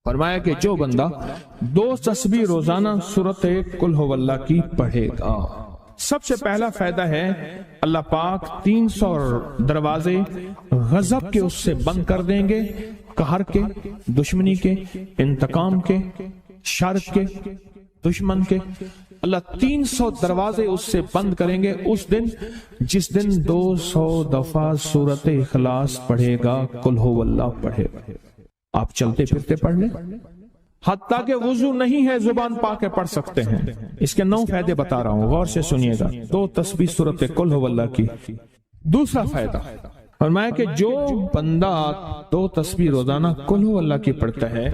فرمایا کہ جو بندہ 2 تسبیح روزانہ سورت قل ہو اللہ کی پڑھے گا، سب سے پہلا فائدہ ہے اللہ پاک 300 دروازے غضب کے اس سے بند کر دیں گے، قہر کے، دشمنی کے، انتقام کے، شر کے، دشمن کے۔ اللہ 300 دروازے اس سے بند کریں گے اس دن جس دن 200 دفعہ سورت اخلاص پڑھے گا، قل ہو اللہ پڑھے گا۔ آپ چلتے پھرتے پڑھ لیں، حتیٰ کہ وضو نہیں ہے زبان پاک کے پڑھ سکتے ہیں۔ اس کے 9 فائدے بتا رہا ہوں، غور سے سنیے گا۔ 2 تسبیح سورت قل ہو اللہ کی۔ دوسرا فائدہ فرمایا کہ جو بندہ 2 تسبیح روزانہ قل ہو اللہ کی پڑھتا ہے،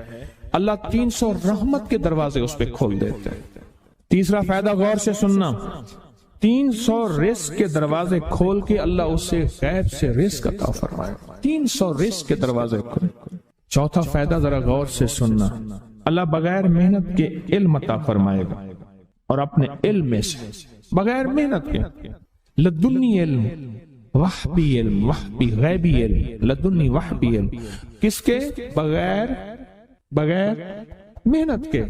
اللہ 300 رحمت کے دروازے اس پہ کھول دیتے ہیں۔ تیسرا فائدہ غور سے سننا، 300 رزق کے دروازے کھول کے اللہ اس سے غیب سے رزق عطا فرمائے، 300 رزق کے دروازے کھول۔ چوتھا فائدہ ذرا غور سے سننا، اللہ بغیر محنت کے علم عطا فرمائے گا، اور اپنے علم میں سے بغیر محنت کے، لدنی علم، وحبی علم، وحبی غیبی علم، لدنی وحبی علم، کس کے؟ بغیر محنت کے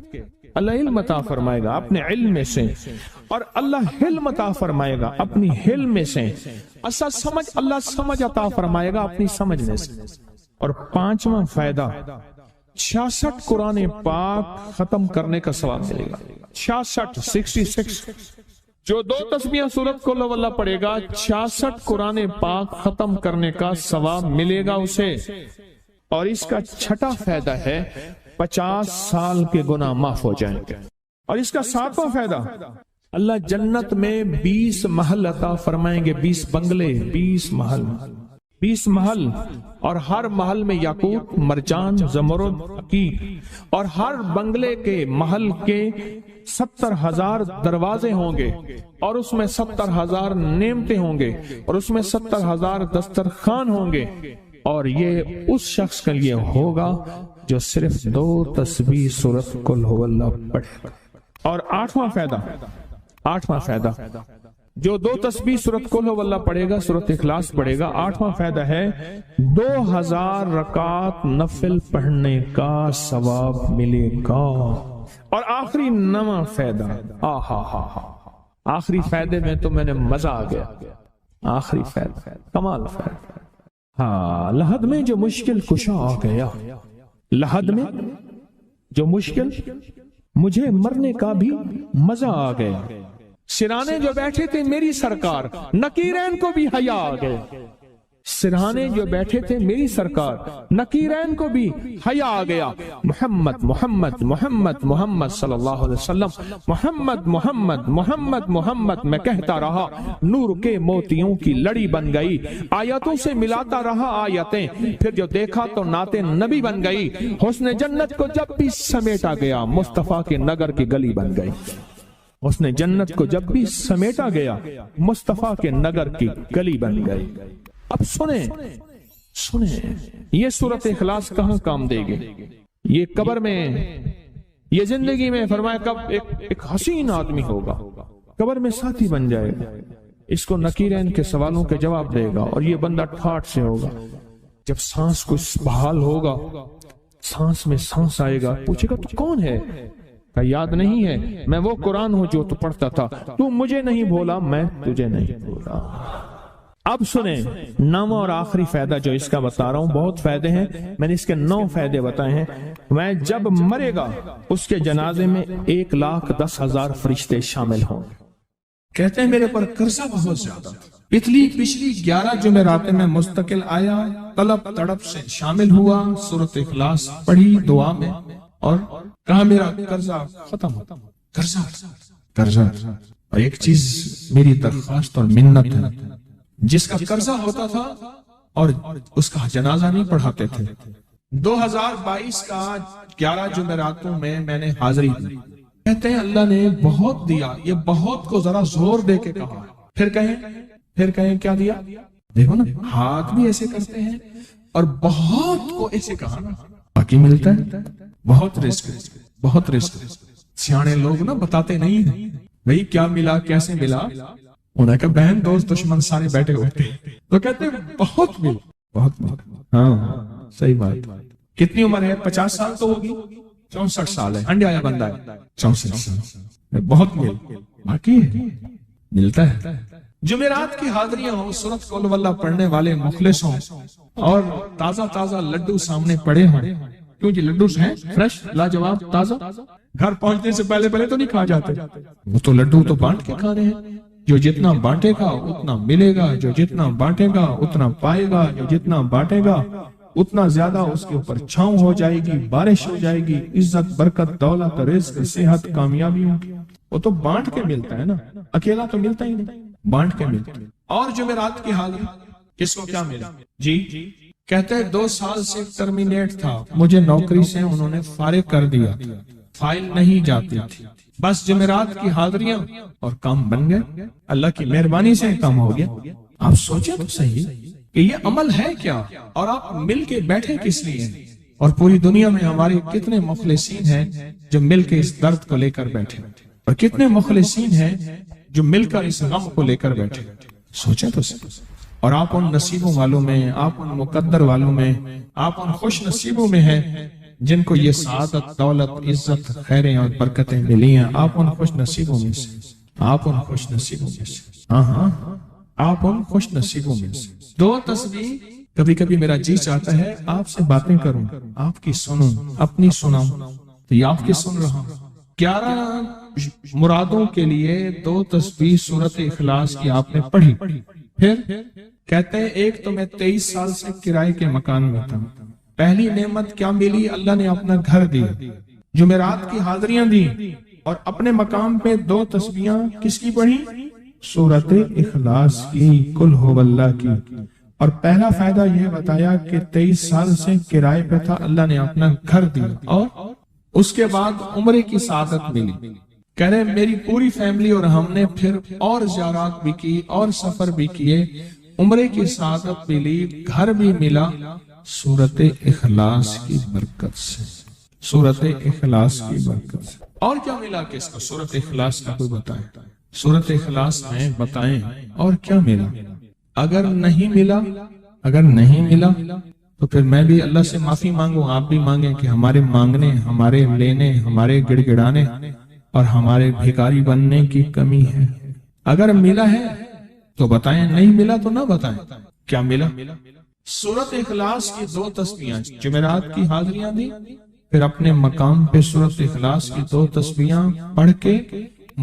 اللہ علم عطا فرمائے گا اپنے علم میں سے، اور اللہ حلم عطا فرمائے گا اپنی حلم میں سے، اللہ سمجھ عطا فرمائے گا اپنی سمجھ میں سے۔ اور 5واں فائدہ 66 قرآن پاک ختم کرنے کا ثواب ملے گا۔ 66 جو 2 تسبیح سورت قل ہو اللہ پڑھے گا، 66 قرآن پاک ختم کرنے کا ثواب ملے گا اسے۔ اور اس کا 6واں فائدہ ہے 50 سال کے گناہ معاف ہو جائیں گے۔ اور اس کا 7واں فائدہ، اللہ جنت میں 20 محل عطا فرمائیں گے، 20 بنگلے، 20 محل، اور ہر محل میں یاقوت، مرجان، زمرد، عقیق، اور ہر بنگلے کے محل کے 70,000 دروازے ہوں گے، اور اس میں 70,000 نعمتیں ہوں گے، اور اس میں 70,000 دسترخوان ہوں گے، اور یہ اس شخص کے لیے ہوگا جو صرف 2 تسبیح سورت قل ہو اللہ پڑھے۔ اور 8واں فائدہ جو 2 تسبیح سورت قل ہو اللہ پڑھے گا، سورت اخلاص پڑھے گا، 8واں فائدہ ہے 2000 رکعات نفل پڑھنے کا ثواب ملے گا۔ اور آخری 9واں فائدہ، آخری فائدے میں تو میں نے مزہ آ گیا، آخری فائدہ کمال فائدہ۔ لحد میں جو مشکل کشا آ گیا، لحد میں جو مشکل، مجھے مرنے کا بھی مزہ آ گیا، سرانے جو بیٹھے تھے میری سرکار، نکیرین کو بھی حیا آ گئے، سرہانے جو بیٹھے تھے میری سرکار، نکیرین کو بھی حیا آ گیا۔ محمد محمد محمد محمد صلی اللہ علیہ وسلم، محمد محمد محمد محمد میں کہتا رہا، نور کے موتیوں کی لڑی بن گئی، آیتوں سے ملاتا رہا آیتیں، پھر جو دیکھا تو نعت نبی بن گئی، حسن جنت کو جب بھی سمیٹا گیا، مصطفیٰ کے نگر کی گلی بن گئی، حسن جنت کو جب بھی سمیٹا گیا، مصطفیٰ کے نگر کی گلی بن گئی۔ اب سنیں یہ سورت اخلاص کہاں کام دے گی؟ یہ قبر میں، یہ زندگی میں، فرمایا کب ایک حسین آدمی ہوگا، قبر میں ساتھی بن جائے گا، اس کو نکیرین کے سوالوں کے جواب دے گا، اور یہ بندہ ٹھاٹ سے ہوگا۔ جب سانس کو بحال ہوگا، سانس میں سانس آئے گا، پوچھے گا تو کون ہے؟ یاد نہیں ہے، میں وہ قرآن ہوں جو تو پڑھتا تھا، تو مجھے نہیں بھولا، میں تجھے نہیں بھولا۔ اب سنیں 9واں اور آخری فائدہ جو اس کا بتا رہا ہوں، بہت فائدے ہیں، میں نے اس کے 9 فائدے بتائے ہیں۔ میں جب مرے گا اس کے جنازے میں 1,10,000 فرشتے شامل ہوں گے۔ کہتے ہیں میرے پر قرضہ بہت زیادہ، پچھلی 11 جمعراتیں میں مستقل آیا، طلب تڑپ سے شامل ہوا، سورت اخلاص پڑھی دعا میں، اور کہا میرا قرضہ ختم ہوتا، قرضہ۔ اور ایک چیز میری درخواست اور منت ہے، جس کا قرضہ ہوتا تھا اور اس کا جنازہ نہیں پڑھاتے تھے، 2022 کا 11 جمعراتوں میں نے حاضری دی۔ کہتے ہیں اللہ نے بہت دیا، یہ بہت کو ذرا زور دے کے کہا، پھر کہیں کیا دیا؟ دیکھو نا، ہاتھ بھی ایسے کرتے ہیں اور بہت کو ایسے کہا، باقی ملتا ہے، بہت رزق۔ سیانے لوگ نا بتاتے نہیں ہیں بھئی کیا ملا، کیسے ملا، انہیں کہا بہن دوست دشمن سارے بیٹھے ہوتے ہیں تو کہتے ہیں بہت ملا، بہت۔ ہاں صحیح بات، کتنی عمر ہے؟ 50 سال تو ہوگی، 64 سال ہے، انڈیا بندہ ہے 64 سال، بہت باقی ہے، ملتا ہے۔ جمعرات کی حاضریاں ہوں، سورت قل واللہ پڑھنے والے مخلص ہوں، اور تازہ تازہ لڈو سامنے پڑے ہوں، کیوں جی لڈو ہیں فریش لاجواب تازہ، گھر پہنچنے سے پہلے تو نہیں کھا جاتے، وہ تو لڈو تو بانٹ کے کھانے ہیں، جو جتنا بانٹے گا اتنا ملے گا، جو جتنا بانٹے گا اتنا پائے گا، جو جتنا بانٹے گا اتنا زیادہ اس کے اوپر چھاؤں ہو جائے گی، بارش ہو جائے گی، عزت برکت دولت رزق صحت کامیابی ہوگی، وہ تو بانٹ کے ملتا ہے نا، اکیلا تو ملتا ہی نہیں، بانٹ کے ملتا ہے۔ اور جمعرات کی حاضری کس کو کیا ملا؟ جی کہتے ہیں 2 سال سے ٹرمینیٹ تھا، مجھے نوکری سے انہوں نے فارغ کر دیا، فائل نہیں جاتی تھی، بس جمعرات کی حاضریاں اور کام بن گئے، اللہ کی مہربانی سے کام ہو گیا۔ آپ سوچیں تو صحیح کہ یہ عمل ہے کیا، اور آپ مل کے بیٹھے کس لیے، اور پوری دنیا میں ہمارے کتنے مخلصین ہیں جو مل کے اس درد کو لے کر بیٹھے، اور کتنے مخلصین ہیں جو مل کر اس غم کو لے کر بیٹھے، سوچیں تو صحیح۔ اور آپ ان نصیبوں والوں میں، آپ ان مقدر والوں میں، آپ ان خوش نصیبوں میں ہیں جن کو یہ سعادت دولت عزت خیریں اور برکتیں ملی ہیں، آپ ان خوش نصیبوں میں سے، آپ ان خوش نصیبوں میں سے، ہاں آپ ان خوش نصیبوں میں سے۔ 2 تسبیح، کبھی کبھی میرا جی چاہتا ہے آپ سے باتیں کروں، آپ کی سنوں، اپنی سناؤں، تو یہ آپ کی سن رہا ہوں۔ 11 مرادوں کے لیے 2 تسبیح سورت اخلاص کی آپ نے پڑھی، پھر کہتے ہیں ایک تو میں 23 سال سے کرائے کے مکان میں تھا، پہلی نعمت کیا ملی؟ اللہ نے اپنا گھر دیا، جمعرات کی حاضریاں دی، اور اپنے مقام پہ 2 تسبیحاں کس کی پڑھی؟ سورت اخلاص کی، قل ہو اللہ کی، اور پہلا فائدہ یہ بتایا کہ 23 سال سے کرائے پہ تھا، اللہ نے اپنا گھر دیا، اور اس کے بعد عمرے کی سعادت ملی۔ کہہ رہے میری پوری فیملی اور ہم نے پھر اور زیارات بھی کی اور سفر بھی کیے، عمرے کی سعادت ملی، گھر بھی ملا، سورت اخلاص کی برکت سے، سورت اخلاص کی برکت سے۔ اور کیا ملا کس کو؟ سورت اخلاص کا کوئی بتائیں، سورت اخلاص میں بتائیں اور کیا ملا؟ اگر نہیں ملا تو پھر میں بھی اللہ سے معافی مانگوں، آپ بھی مانگیں کہ ہمارے مانگنے، ہمارے لینے، ہمارے گڑ گڑانے اور ہمارے بھیکاری بننے کی کمی ہے۔ اگر ملا ہے تو بتائیں، نہیں ملا تو نہ بتائیں۔ کیا ملا؟ سورت اخلاص کی 2 تسبیحاں، جمعرات کی حاضریاں دی، پھر اپنے مقام پہ سورت اخلاص کی 2 تسبیحاں پڑھ کے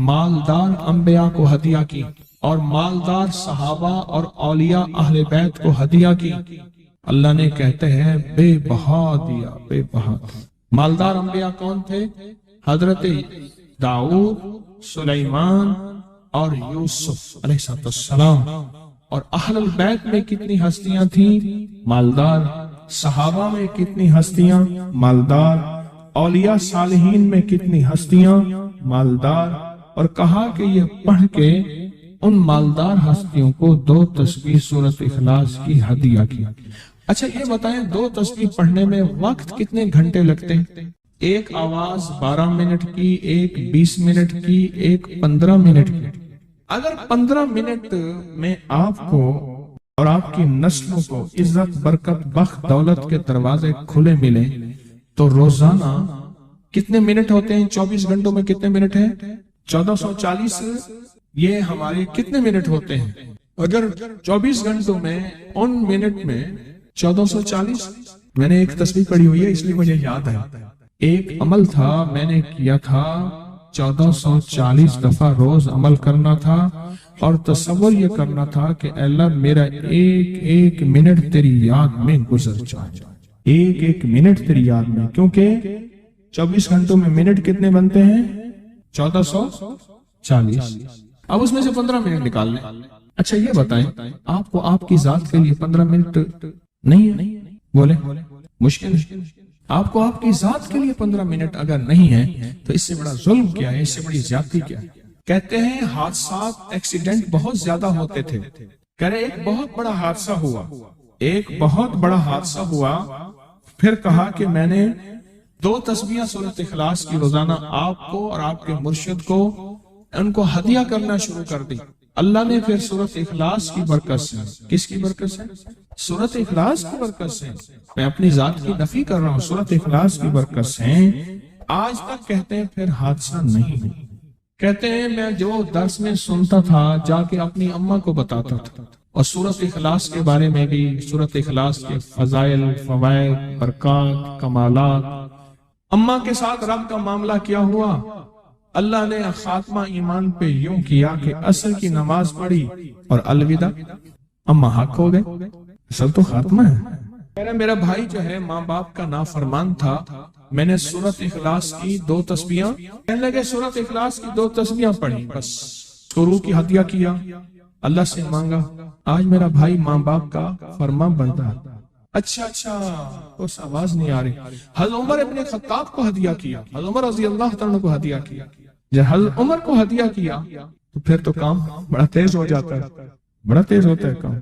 مالدار انبیاء کو ہدیہ کی، اور مالدار صحابہ اور اولیاء اہل بیت کو ہدیہ کی۔ اللہ نے کہتے ہیں بے بہا دیا، بے بہا۔ مالدار انبیاء کون تھے؟ حضرت داؤد، سلیمان اور یوسف علیہ السلام۔ اور اہل البیت میں کتنی ہستیاں تھیں؟ مالدار۔ صحابہ میں کتنی ہستیاں؟ مالدار۔ اولیاء صالحین میں کتنی ہستیاں؟ مالدار۔ اور کہا کہ یہ پڑھ کے ان مالدار ہستیوں کو 2 تسبیح سورت اخلاص کی ہدیہ کیا۔ اچھا یہ بتائیں 2 تسبیح پڑھنے میں وقت کتنے گھنٹے لگتے ہیں؟ ایک آواز 12 منٹ کی، ایک 20 منٹ کی، ایک 15 منٹ کی۔ اگر 15 منٹ میں آپ کو اور آپ کی نسلوں کو عزت برکت بخت دولت کے دروازے کھلے ملے تو روزانہ کتنے منٹ ہوتے ہیں؟ 24 گھنٹوں میں کتنے منٹ ہیں؟ 1440۔ یہ ہمارے کتنے منٹ ہوتے ہیں؟ اگر 24 گھنٹوں میں ان منٹ میں 1440، میں نے ایک تسبیح پڑھی ہوئی ہے اس لیے مجھے یاد ہے، ایک عمل تھا میں نے کیا تھا 1440 دفعہ روز عمل کرنا تھا، اور تصور یہ کرنا تھا کہ اے اللہ میرا ایک ایک منٹ تیری یاد میں گزر جائے، ایک ایک منٹ تیری یاد میں، کیونکہ 24 گھنٹوں میں منٹ کتنے بنتے ہیں؟ 1440۔ اب اس میں سے 15 منٹ نکال لیں۔ اچھا یہ بتائیں آپ کو آپ کی ذات کے لیے 15 منٹ نہیں ہے؟ بولے مشکل ہے۔ آپ کو آپ کی ذات کے لیے 15 منٹ اگر نہیں ہے تو اس سے بڑا ظلم کیا ہے، اس سے بڑی زیادتی کیا ہے؟ کہتے ہیں حادثات ایکسیڈنٹ بہت زیادہ ہوتے تھے، کہہ رہے ایک بہت بڑا حادثہ ہوا، ایک بہت بڑا حادثہ ہوا، پھر کہا کہ میں نے 2 تسبیحاں سورۃ اخلاص کی روزانہ آپ کو اور آپ کے مرشد کو ان کو ہدیہ کرنا شروع کر دی۔ اللہ نے پھر سورۃ اخلاص کی برکت سے، کس کی برکت سے؟ سورۃ اخلاص کی برکت سے، میں اپنی ذات کی نفی کر رہا ہوں، سورۃ اخلاص کی برکت سے آج تک کہتے ہیں پھر حادثہ نہیں ہے۔ کہتے ہیں میں جو درس میں سنتا تھا جا کے اپنی اماں کو بتاتا تھا، اور سورۃ اخلاص کے بارے میں بھی، سورۃ اخلاص کے فضائل، فوائد، برکات، کمالات، اماں کے ساتھ رب کا معاملہ کیا ہوا۔ اللہ نے خاتمہ ایمان پہ یوں کیا کہ عصر کی نماز پڑھی اور الوداع، اماں حق ہو گئے، اصل تو خاتمہ ہے۔ میرا بھائی جو ہے ماں باپ کا نافرمان تھا، میں نے سورۃ اخلاص کی 2 تسبیحاں، کہنے لگے سورۃ اخلاص کی 2 تسبیحاں پڑھی، بس شروع کی ہدیہ کیا، اللہ سے مانگا، آج میرا بھائی ماں باپ کا فرما بردار۔ اچھا اس آواز نہیں آ رہی۔ حضرت عمر ابن خطاب کو ہدیہ کیا، حضرت عمر رضی اللہ تعالیٰ کو ہدیہ کیا، جب حضرت عمر کو ہدیہ کیا تو پھر تو کام بڑا تیز ہو جاتا ہے، بڑا تیز ہوتا ہے کام۔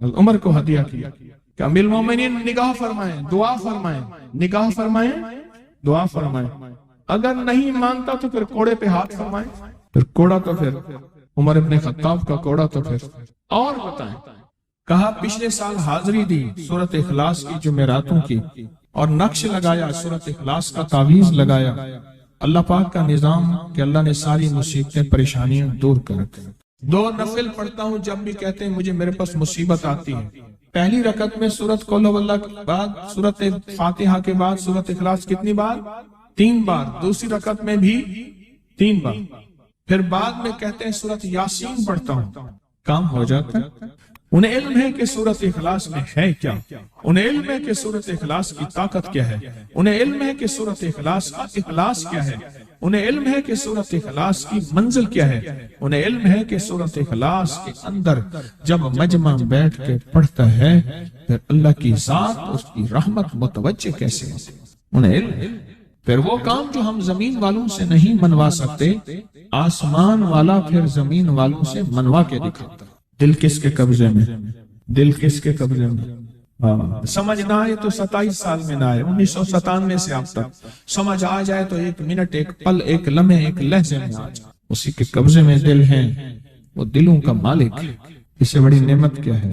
حضرت عمر کو ہدیہ کیا کہ امیر المومنین نگاہ فرمائیں، دعا فرمائیں، نگاہ فرمائیں، دعا فرمائیں، اگر نہیں مانتا تو پھر کوڑے پہ ہاتھ فرمائیں، پھر کوڑا تو پھر عمر ابن خطاب کا کوڑا تو پھر اور بتائیں۔ کہا پچھلے سال حاضری دی سورۃ اخلاص کی جمعراتوں کی، اور نقش لگایا سورۃ اخلاص کا، تعویذ لگایا، اللہ پاک کا نظام کہ اللہ نے ساری مصیبتیں پریشانیاں دور کر دی۔ 2 نفل پڑھتا ہوں جب بھی کہتے ہیں مجھے میرے پاس مصیبت آتی ہے، پہلی رکعت میں سورۃ قل ہو اللہ کے بعد، سورۃ فاتحہ کے بعد سورۃ اخلاص کتنی بار؟ 3 بار، دوسری رکعت میں بھی 3 بار، پھر بعد میں کہتے ہیں سورۃ یاسین پڑھتا ہوں، کام ہو جاتا ہے۔ انہیں علم ہے کہ سورۃ اخلاص میں ہے کیا، انہیں علم ہے کہ سورۃ اخلاص کی طاقت کیا ہے، انہیں علم ہے کہ سورۃ اخلاص کا اخلاص کیا ہے، انہیں علم ہے کہ سورۃ اخلاص کی منزل کیا ہے، انہیں علم ہے کہ سورۃ اخلاص کے اندر جب مجمع بیٹھ کے پڑھتا ہے پھر اللہ کی ذات، اس کی رحمت متوجہ کیسے ہوتی ہے، انہیں علم۔ پھر وہ کام جو ہم زمین والوں سے نہیں منوا سکتے، آسمان والا پھر زمین والوں سے منوا کے دکھاتا۔ دل کس کے قبضے میں؟ دل کس کے قبضے میں؟ سمجھ نہ آئے تو 27 سال میں نہ آئے، 1997 سے اب تک سمجھ آ جائے تو 1 منٹ، 1 پل، 1 لمحے، 1 لہجے میں آ جائے، اسی کے قبضے میں دل ہیں، وہ دلوں کا مالک ہے۔ اس سے بڑی نعمت کیا ہے،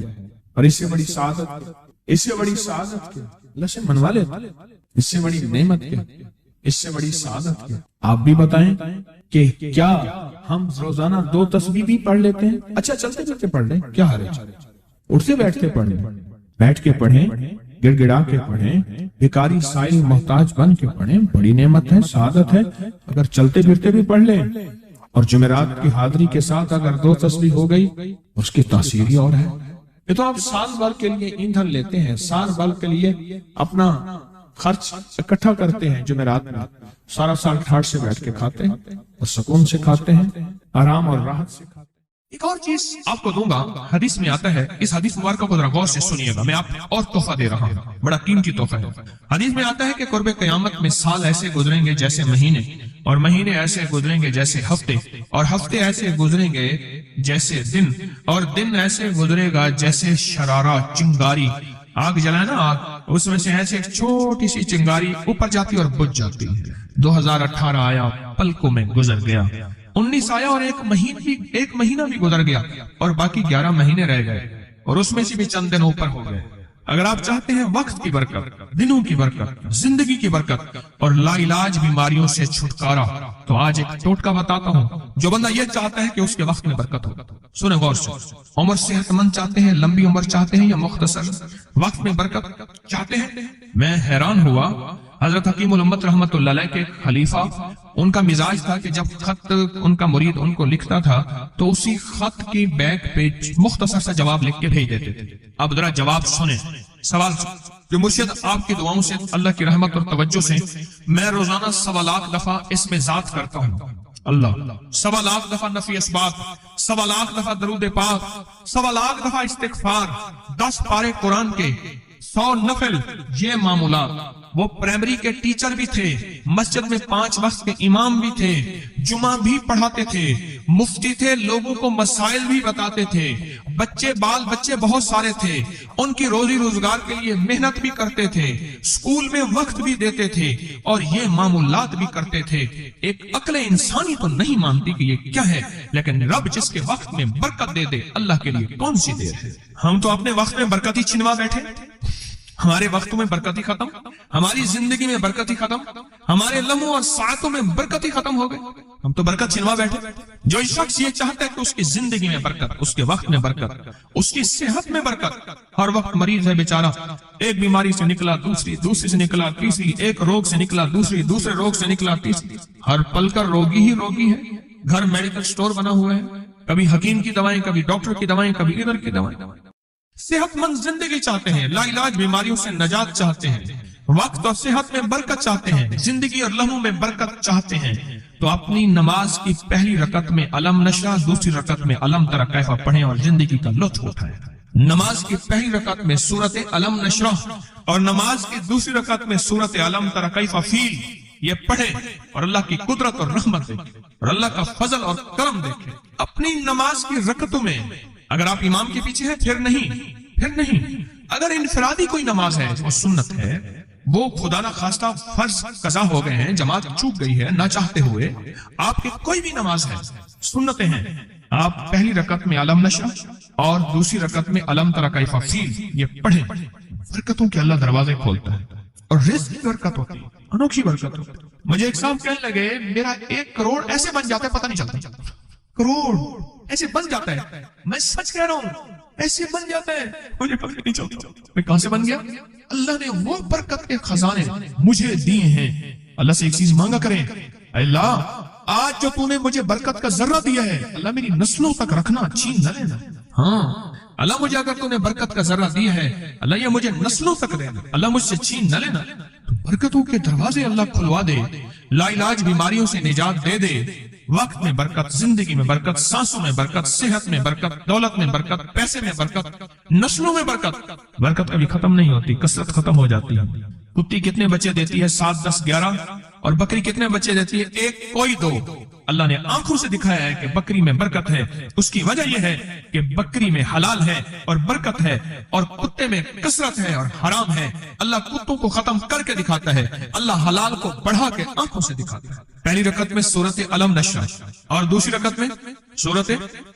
اور اس سے بڑی سعادت، اس سے بڑی سعادت کیا؟ اللہ سے منوا لے، اس سے بڑی نعمت کیا، اس سے بڑی سعادت کیا؟ آپ بھی بتائیں کہ کیا ہم روزانہ 2 تسبیح بھی پڑھ لیتے ہیں؟ اچھا چلتے چلتے پڑھ لیں، کیا حرج، اٹھتے بیٹھتے پڑھ لیں، بیٹھ کے پڑھیں، گڑ گڑا کے پڑھیں، بھکاری سائل محتاج بن کے پڑھیں، بڑی نعمت ہے، سعادت ہے۔ اگر چلتے پھرتے بھی پڑھ لیں، اور جمعرات کی حاضری کے ساتھ اگر 2 تسبیح ہو گئی، اس کی تاثیر ہی اور ہے۔ یہ تو آپ سال بھر کے لیے ایندھن لیتے ہیں، سال بھر کے لیے اپنا خرچ اکٹھا کرتے ہیں، جمعرات میں سارا سال ٹھاٹ سے بیٹھ کے کھاتے ہیں، اور سکون سے کھاتے ہیں، آرام اور راحت سے کھاتے ہیں۔ ایک اور چیز آپ کو دوں گا، حدیث میں آتا ہے، اس حدیث مبارکہ کو ذرا غور سے سنیے گا، میں آپ اور تحفہ دے رہا ہوں، بڑا قیمتی تحفہ ہے۔ حدیث میں آتا ہے کہ قرب قیامت میں سال ایسے گزریں گے جیسے مہینے، اور مہینے ایسے گزریں گے جیسے ہفتے، اور ہفتے ایسے گزریں گے جیسے دن، اور دن ایسے گزرے گا جیسے شرارہ، چنگاری، آگ جلائے نا آگ، اس میں سے ایسے ایک چھوٹی سی چنگاری اوپر جاتی اور بجھ جاتی۔ 2018 آیا، پلکوں میں گزر گیا، 19 آیا اور ایک مہینہ بھی گزر گیا، اور باقی 11 مہینے رہ گئے، اور اس میں سے بھی چند دن اوپر ہو گئے۔ اگر آپ چاہتے ہیں وقت کی برکت، دنوں کی برکت، زندگی کی برکت اور لا علاج بیماریوں سے چھٹکارا، تو آج ایک ٹوٹکا بتاتا ہوں۔ جو بندہ یہ چاہتا ہے کہ اس کے وقت میں برکت ہو، سنیں غور سے، عمر صحت مند چاہتے ہیں، لمبی عمر چاہتے ہیں، یا مختصر وقت میں برکت چاہتے ہیں؟ میں حیران ہوا، حضرت حکیم الامت رحمت اللہ علیہ کے خلیفہ، ان کا مزاج تھا کہ جب خط ان کا مرید ان کو لکھتا تھا تو اسی خط کی بیک پہ مختصر سا جواب لکھ کے بھیج دیتے تھے۔ اب ذرا جواب سنیں، سوال جو مرشد آپ کی دعاؤں سے، اللہ کی رحمت اور توجہ سے میں روزانہ 1.25 لاکھ دفعہ اس میں ذات کرتا ہوں، اللہ 1.25 لاکھ دفعہ نفی اسبات، 1.25 لاکھ دفعہ درود پاک، 1.25 لاکھ دفعہ استغفار، 10 پارے قرآن کے، 100 نفل، یہ معمولات وہ پرائمری کے ٹیچر بھی تھے، مسجد میں 5 وقت کے امام بھی تھے، جمعہ بھی پڑھاتے تھے، مفتی تھے، لوگوں کو مسائل بھی بتاتے تھے، بال بچے بہت سارے تھے، ان کی روزی روزگار کے لیے محنت بھی کرتے تھے، اسکول میں وقت بھی دیتے تھے اور یہ معمولات بھی کرتے تھے۔ ایک عقل انسانی تو نہیں مانتی کہ یہ کیا ہے، لیکن رب جس کے وقت میں برکت دے دے، اللہ کے لیے کون سی دیر ہے؟ ہم تو اپنے وقت میں برکت ہی چھنوا بیٹھے، ہمارے وقتوں میں برکت ہی ختم، ہماری زندگی میں برکت ہی ختم، ہمارے لمحوں اور ساعتوں میں برکت ہی ختم ہو گئے، ہم تو برکت چھنوا بیٹھے۔ جو شخص یہ چاہتا ہے کہ اس کی زندگی میں برکت، اس کے وقت میں برکت، اس کی صحت میں برکت، ہر وقت مریض ہے بیچارہ، ایک بیماری سے نکلا دوسری سے نکلا تیسری، ایک روگ سے نکلا دوسرے روگ سے نکلا تیسری، ہر پل کا روگی ہی روگی ہے، گھر میڈیکل سٹور بنا ہوا ہے، کبھی حکیم کی دوائیں، کبھی ڈاکٹر کی دوائیں، کبھی ادھر کی دوائیں۔ صحت مند زندگی چاہتے ہیں، لا علاج بیماریوں سے نجات چاہتے ہیں، وقت اور صحت میں برکت چاہتے ہیں، زندگی اور لمحوں میں برکت چاہتے ہیں، تو اپنی نماز کی پہلی رکعت میں علم نشرح، دوسری رکعت میں علم تری کیف پڑھیں اور زندگی کا لطف اٹھائیں۔ نماز کی پہلی رکعت میں سورت علم نشرح اور نماز کی دوسری رکعت میں سورت علم تری کیف فیل یہ پڑھیں اور اللہ کی قدرت اور رحمت دیکھیں اور اللہ کا فضل اور کرم دیکھیں۔ اپنی نماز کی رکعتوں میں اگر آپ امام کے پیچھے ہیں پھر نہیں، اگر انفرادی کوئی نماز ہے وہ سنت ہے، وہ خدا نہ خواستہ فرض قضا ہو گئے ہیں، جماعت چوک گئی ہے نہ چاہتے ہوئے، آپ کی کوئی بھی نماز ہے، سنتیں ہیں، آپ پہلی رکعت میں علم نشرح اور دوسری رکعت میں علم تری کیف فیل یہ پڑھیں، برکتوں کے اللہ دروازے کھولتا ہے اور رزق کی برکت ہوتی ہے، انوکھی برکت ہوتی ہے۔ مجھے ایک صاحب کہنے لگے میرا 1 کروڑ ایسے بن جاتا ہے، پتہ نہیں چلتا، کروڑ ایسے بن جاتا ہے، میں سچ کہہ رہا ہوں ایسے بن جاتا ہے، مجھے پتہ نہیں چلتا میں کہاں سے بن گیا۔ اللہ نے وہ برکت کے خزانے مجھے دیے ہیں۔ اللہ سے ایک چیز مانگا کریں، اللہ آج جو تو نے مجھے برکت کا ذرہ دیا ہے اللہ میری نسلوں تک رکھنا، چھین نہ لینا۔ ہاں اللہ مجھے اگر تو نے برکت کا ذرہ دیا ہے اللہ یہ مجھے نسلوں تک دینا، اللہ مجھ سے چھین نہ لینا۔ تو برکتوں کے دروازے اللہ کھلوا دے، لا علاج بیماریوں سے نجات دے دے، وقت میں برکت، زندگی میں برکت، سانسوں میں برکت، صحت میں برکت، دولت میں برکت، پیسے میں برکت، نسلوں میں برکت۔ برکت کبھی ختم نہیں ہوتی، کثرت ختم ہو جاتی ہے۔ کتی کتنے بچے دیتی ہے؟ 7 10 11، اور بکری کتنے بچے دیتی ہے؟ 1 کوئی 2۔ اللہ نے آنکھوں سے دکھایا ہے کہ بکری میں برکت ہے، اس کی وجہ یہ ہے کہ بکری میں حلال ہے اور برکت ہے، اور کتے میں کثرت ہے اور حرام ہے۔ اللہ کتوں کو ختم کر کے دکھاتا ہے، اللہ حلال کو بڑھا کے آنکھوں سے دکھاتا ہے۔ پہلی رکعت میں سورت علم نشرح اور دوسری رکعت میں سورت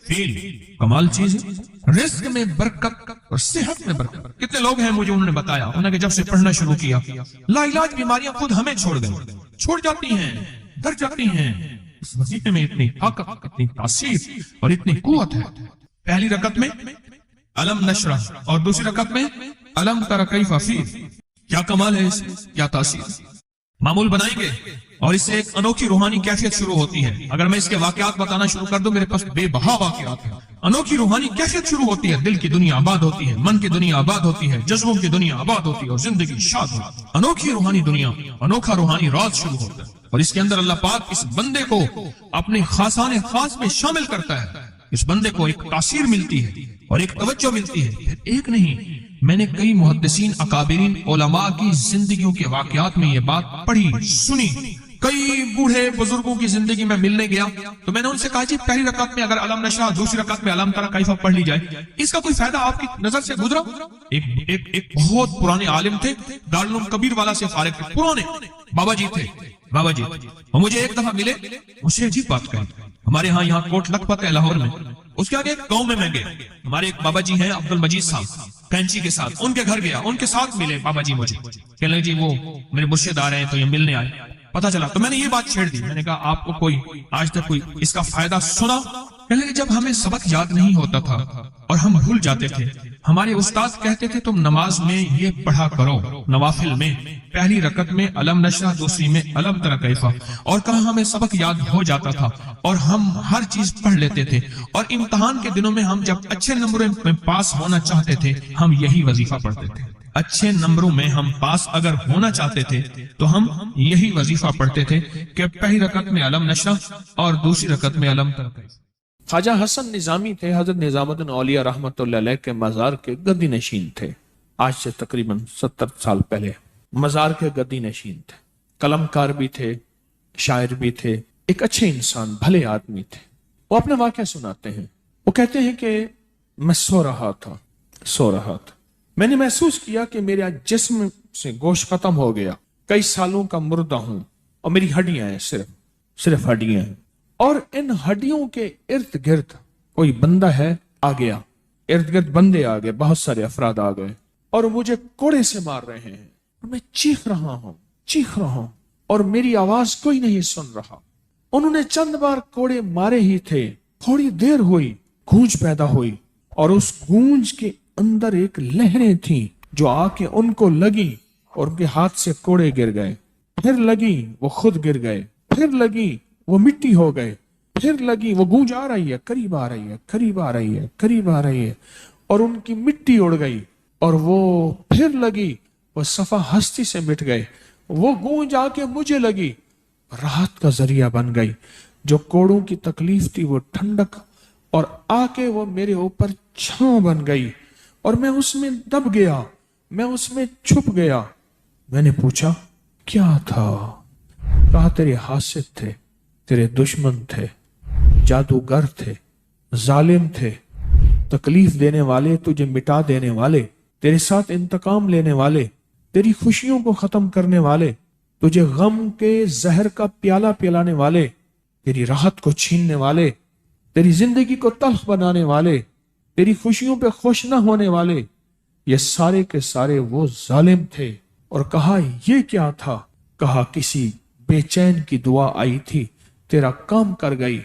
فیل، کمال چیز ہے۔ رزق میں برکت اور صحت میں برکت۔ کتنے لوگ ہیں مجھے انہوں نے بتایا، انہوں نے جب سے پڑھنا شروع کیا لا علاج بیماریاں خود ہمیں چھوڑ جاتی ہیں، ڈر جاتی ہیں۔ اس وظیفے میں اتنی طاقت، اتنی تاثیر اور اتنی قوت ہے۔ پہلی رکعت میں علم نشرح اور دوسری رکعت میں علم تری کیف فیل، کیا کمال ہے اس میں، کیا تاثیر۔ معمول بنائیں گے اور اس سے ایک انوکھی روحانی کیفیت شروع ہوتی ہے۔ اگر میں اس کے واقعات بتانا شروع کر دوں، میرے پاس بے بہا واقعات ہیں۔ انوکھی روحانی کیفیت شروع ہوتی ہے، دل کی دنیا آباد ہوتی ہے، من کی دنیا آباد ہوتی ہے، جذبوں کی دنیا آباد ہوتی ہے اور زندگی شاد ہوتی ہے۔ انوکھی روحانی دنیا، انوکھا روحانی راز شروع ہوتا ہے، اور اس کے اندر اللہ پاک اس بندے کو اپنے خاصان خاص میں شامل کرتا ہے۔ اس بندے کو ایک تاثیر ملتی ہے اور ایک توجہ ملتی ہے۔ پھر ایک نہیں، میں نے کئی محدثین، اکابرین، علماء کی زندگیوں کے واقعات میں یہ بات پڑھی، سنی۔ کئی بوڑھے بزرگوں کی زندگی میں ملنے گیا تو میں نے ان سے کہا جی پہلی رکعت میں اگر علم نشرح، دوسری رکعت میں علم تری کیف پڑھ لی جائے، اس کا کوئی فائدہ آپ کی نظر سے گزرا؟ ایک بہت پرانے عالم تھے، دارالعلوم کبیر والا سے فارغ تھے، پرانے بابا جی تھے، بابا جی۔ وہ مجھے ایک دفعہ ملے، مجھے عجیب بات کہی، ہمارے ہاں یہاں کوٹ لکھپت ہے لاہور میں، اس کے آگے ایک گاؤں میں گیا، ہمارے ایک بابا جی ہیں عبد المجید صاحب کینچی کے ساتھ، ان کے گھر گیا، ان کے ساتھ ملے بابا جی، مجھے کہنے لگے جی وہ میرے مرشد آ رہے ہیں تو یہ ملنے آئے۔ پتا چلا تو میں نے یہ بات چھیڑ دی، میں نے کہا آپ کو کوئی آج تک کوئی اس کا فائدہ سنا؟ کہنے لگے جب ہمیں سبق یاد نہیں ہوتا تھا اور ہم بھول جاتے تھے، ہمارے استاد کہتے تھے تم نماز میں یہ پڑھا کرو، نوافل میں پہلی رکعت میں علم نشرح، دوسری میں علم تری کیف، اور کہا ہمیں سبق یاد ہو جاتا تھا اور ہم ہر چیز پڑھ لیتے تھے، اور امتحان کے دنوں میں ہم جب اچھے نمبروں میں پاس ہونا چاہتے تھے ہم یہی وظیفہ پڑھتے تھے۔ اچھے نمبروں میں ہم پاس اگر ہونا چاہتے تھے تو ہم یہی وظیفہ پڑھتے تھے کہ پہلی رکعت میں علم نشرح اور دوسری رکعت میں علم تری کیف۔ خواجہ حسن نظامی تھے، حضرت نظام الدین اولیاء رحمۃ اللہ علیہ کے مزار کے گدی نشین تھے، آج سے تقریباً 70 سال پہلے۔ مزار کے گدی نشین تھے، قلم کار بھی تھے، شاعر بھی تھے، ایک اچھے انسان، بھلے آدمی تھے۔ وہ اپنے واقعہ سناتے ہیں، وہ کہتے ہیں کہ میں سو رہا تھا، میں نے محسوس کیا کہ میرے جسم سے گوشت ختم ہو گیا، کئی سالوں کا مردہ ہوں، اور میری ہڈیاں ہیں، صرف ہڈیاں ہیں، اور ان ہڈیوں کے ارد گرد کوئی بندہ ہے آ گیا، ارد گرد بندے آ گئے، بہت سارے افراد آ گئے، اور مجھے کوڑے سے مار رہے ہیں، اور میں چیخ رہا ہوں اور میری آواز کوئی نہیں سن رہا۔ انہوں نے چند بار کوڑے مارے ہی تھے، تھوڑی دیر ہوئی، گونج پیدا ہوئی، اور اس گونج کے اندر ایک لہریں تھیں جو آ کے ان کو لگی اور ان کے ہاتھ سے کوڑے گر گئے، پھر لگی وہ خود گر گئے، پھر لگی وہ مٹی ہو گئے، پھر لگی وہ گونج آ رہی ہے، قریب آ رہی ہے، اور ان کی مٹی اڑ گئی، اور وہ پھر لگی وہ صفحہ ہستی سے مٹ گئے، وہ گونج آ کے مجھے لگی، راحت کا ذریعہ بن گئی، جو کوڑوں کی تکلیف تھی وہ ٹھنڈک، اور آ کے وہ میرے اوپر چھاؤں بن گئی، اور میں اس میں دب گیا، میں اس میں چھپ گیا۔ میں نے پوچھا کیا تھا؟ کہا تیرے حاسد تھے، تیرے دشمن تھے، جادوگر تھے، ظالم تھے، تکلیف دینے والے، تجھے مٹا دینے والے، تیرے ساتھ انتقام لینے والے، تیری خوشیوں کو ختم کرنے والے، تجھے غم کے زہر کا پیالہ پلانے والے، تیری راحت کو چھیننے والے، تیری زندگی کو تلخ بنانے والے، تیری خوشیوں پہ خوش نہ ہونے والے، یہ سارے کے سارے وہ ظالم تھے۔ اور کہا یہ کیا تھا؟ کہا کسی بے چین کی دعا آئی تھی، تیرا کام کر گئی۔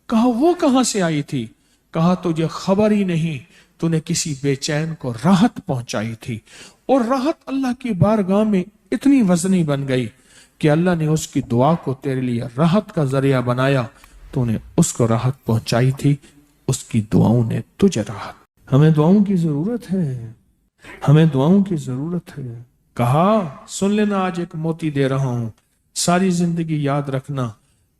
کہا وہ کہاں سے آئی تھی؟ کہا تجھے خبر ہی نہیں، تو نے کسی بے چین کو راحت پہنچائی تھی، اور راحت اللہ کی بارگاہ میں اتنی وزنی بن گئی کہ اللہ نے اس کی دعا کو تیرے لیے راحت کا ذریعہ بنایا، تو نے اس کو راحت پہنچائی تھی، اس کی دعاؤں نے تجھے راحت۔ ہمیں دعاؤں کی ضرورت ہے، ہمیں دعاؤں کی ضرورت ہے۔ کہا سن لینا، آج ایک موتی دے رہا ہوں، ساری زندگی یاد رکھنا۔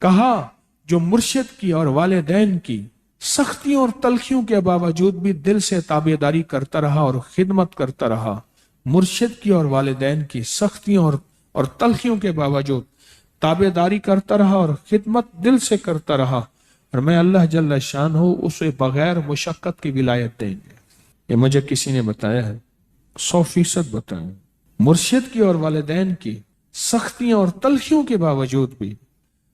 کہا جو مرشد کی اور والدین کی سختیوں اور تلخیوں کے باوجود بھی دل سے تابعداری کرتا رہا اور خدمت کرتا رہا، مرشد کی اور والدین کی سختیوں اور تلخیوں کے باوجود تابعداری کرتا رہا اور خدمت دل سے کرتا رہا، اور میں اللہ جل شان ہوں اسے بغیر مشقت کی ولایت دیں گے۔ یہ مجھے کسی نے بتایا ہے، 100% بتایا۔ مرشد کی اور والدین کی سختیاں اور تلخیوں کے باوجود بھی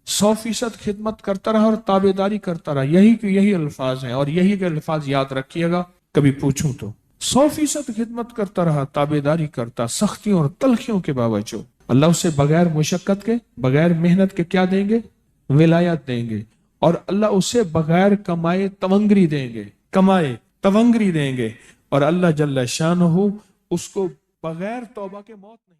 100% خدمت کرتا رہا اور تابعداری کرتا رہا۔ یہی الفاظ ہیں، اور یہی کے الفاظ یاد رکھیے گا کبھی پوچھوں تو۔ 100% خدمت کرتا رہا، تابعداری کرتا، سختیوں اور تلخیوں کے باوجود۔ اللہ اسے بغیر مشقت کے، بغیر محنت کے کیا دیں گے؟ ولایت دیں گے، اور اللہ اسے بغیر کمائے تونگری دیں گے، اور اللہ جل شانہ اس کو بغیر توبہ کے موت نہیں